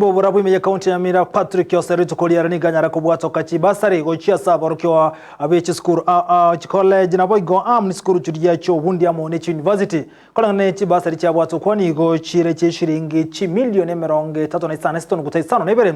Mbo Borabu ya County ya Nyamira Patrick Osero tukolia niganyara kubwato kachi basari gochia sabarukiwa abechi school college na boygo amni school chudia cho wundi amone university kola ne chi basari cha bwato kwani go chire chi shiringi chi milioni meronge 3.5 gutaisano nebere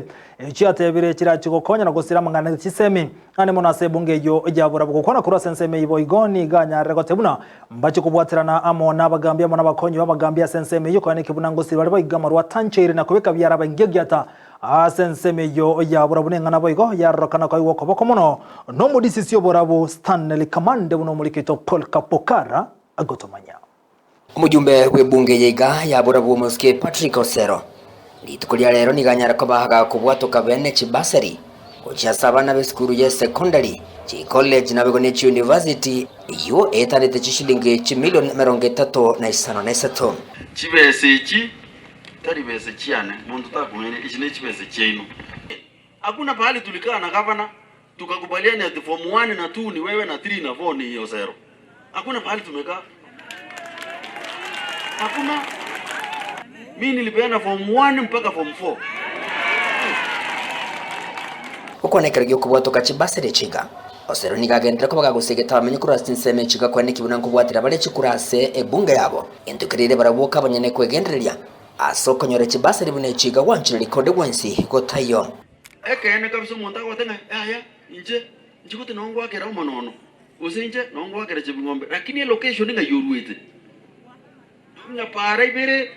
chi atebire chira chiko konya na gosira mangana chisemi ane mona se bunge yo ja Borabu kona kura senseme iboigoni ganyara gotebuna mbachi kubwatirana amona bagambia mona bakonyo bagambia senseme yo kane kibuna ngosira bali boigamarwa tanche na kubeka byara bangegiata asenseme yo ya Borabu ngana boigo yarokana kwa iwoko bokomono no mudisisio Borabu Stanley Kamande buno mulikito Paul Kapokara agotomanya umujumbe w'ebunge yega ya Borabu Moske Patrick Osero litukulia lero niganyara kobahaga kubwato kabene chibasari kucha sabana be skuru ya secondary chi college na begone chi university yo etanete chishilinge chi milioni meronge 3.5 chibese chi tari bese chiane muntu takumene ichine chibese chenu. Hakuna pahali tulikaa na governor tukakubaliana ati form 1 na 2 ni wewe na 3 na 4 ni Osero. Hakuna pahali tumekaa. Hakuna. Mimi nilipeana form 1 mpaka form 4. uko nekeragyo kubwato kachibasere chiga Osero nigagendera ko bagagusegeta bamenye kurasa inseme chiga kwa nikibuna kubwatira bare chikurase ebunge yabo indukirire barabuka abanyene kwegendereria asoko nyore chibasere bune chiga wanchire rekode wensi ko tayo ekene kabisa umuntu akwatena aya inje njikuti nongo akera umonono usinje nongo akera chibingombe lakini location nga yoruite nya para ibere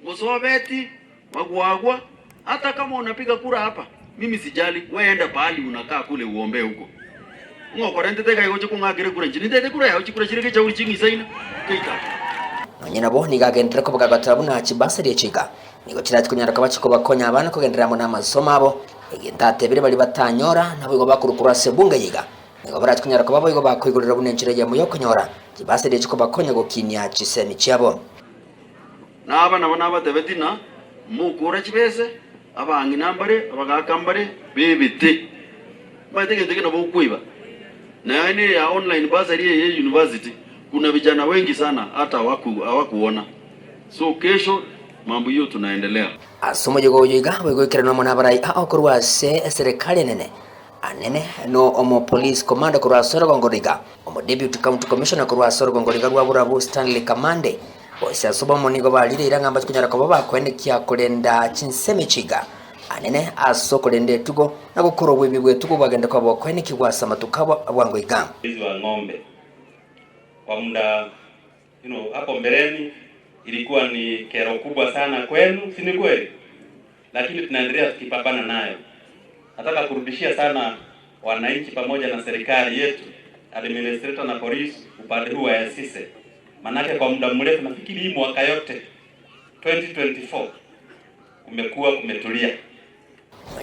musobeti magwagwa hata kama unapiga kura hapa mimi sijali weenda pahali unakaa kule uombe huko ngokorente teka yoche kungagire kura njini ndete kura yawe chikura chireke cha uri chingi saina keita nyina bo nigagendera ko bagagatabuna chibasari chiga nigo kirati kunyara kabachiko bakonya abana ko gendera mu namasomo abo egendate bire bali batanyora nabo go bakurukura sebunga yiga nigo barati kunyara ko babo go bakwigurira bunenchire ya muyo kunyora chibasari chiko bakonya go kinya chisemi cyabo naba nabona abatebetina mukura chibese abangi nambare abagakambare bebete maiteke nabo kuiba na ine ya online basari ya university kuna vijana wengi sana hata hawakuona. So kesho mambo hiyo tunaendelea. Asomo jogo yiga wego kirana mona barai akorwa se serikali nene anene no omo police commander kurwa Soro Gongoriga omo deputy county commissioner kurwa Soro Gongoriga rwa Borabu Stanley Kamande ose asoba monigo balire irangamba kunyara ko baba kwendekia kurenda chinseme chiga anene asoko lende tugo na gukoro bwebwe tugo bagenda kwa bokweni kigwasa matukabo abwango igam hizo ng'ombe kwa muda hapo mbeleni ilikuwa ni kero kubwa sana kwenu, si ni kweli? Lakini tunaendelea tukipambana nayo. Nataka kurudishia sana wananchi pamoja na serikali yetu, administrator na police upande huu wa Yasise. Manake kwa muda mrefu nafikiri hii mwaka yote 2024 kumetulia.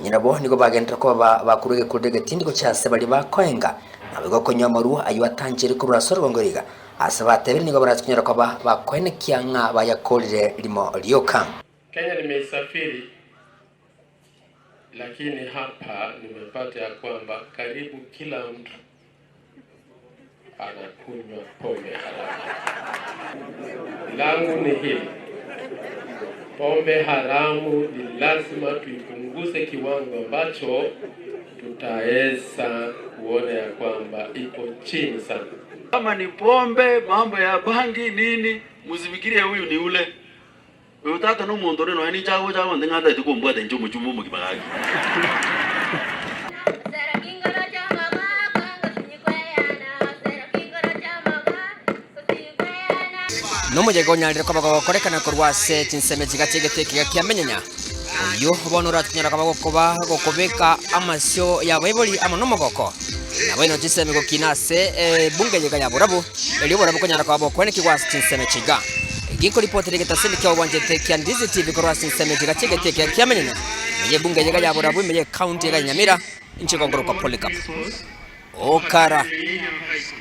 Nyina bo niko bagenda ko bakuruge kudege tindiko cyase bali bakoenga nabego ko nyomaru ayo atangire kurura Soro Gongoriga asabatebiri niko baratwinyara ko bakwene kyanga bayakolire limo lyoka. Kenya nimesafiri lakini hapa nimepata ya kwamba karibu kila mtu anakunywa pombe haramu. Langu ni hili: pombe haramu ni lazima tuipunguze kiwango ambacho tutaweza kuona ya kwamba ipo chini sana. Kama ni pombe, mambo ya bangi nini, muzifikirie huyu ni ule. Utata no muntu reno ani chago chago ndingata itukumbwa tenjo muchumbu mukibagaki. Nomoje gonyalire ko bagakorekana kurwase chinseme chigategete kiamenyanya yo bonora tunyara kabagokoba gokobeka amasyo ya Bible amonomogoko nabo ino chiseme go kinase bunge yega ya Borabu eli Borabu konyara kwabo kwene kigwase chinseme chiga giko ripoti regeta sindika wanjete kya Ndizi TV kurwase chinseme chigategete kiamenyanya ye bunge yega ya Borabu meye county ya Nyamira inchiko ngoro kwa polikap okara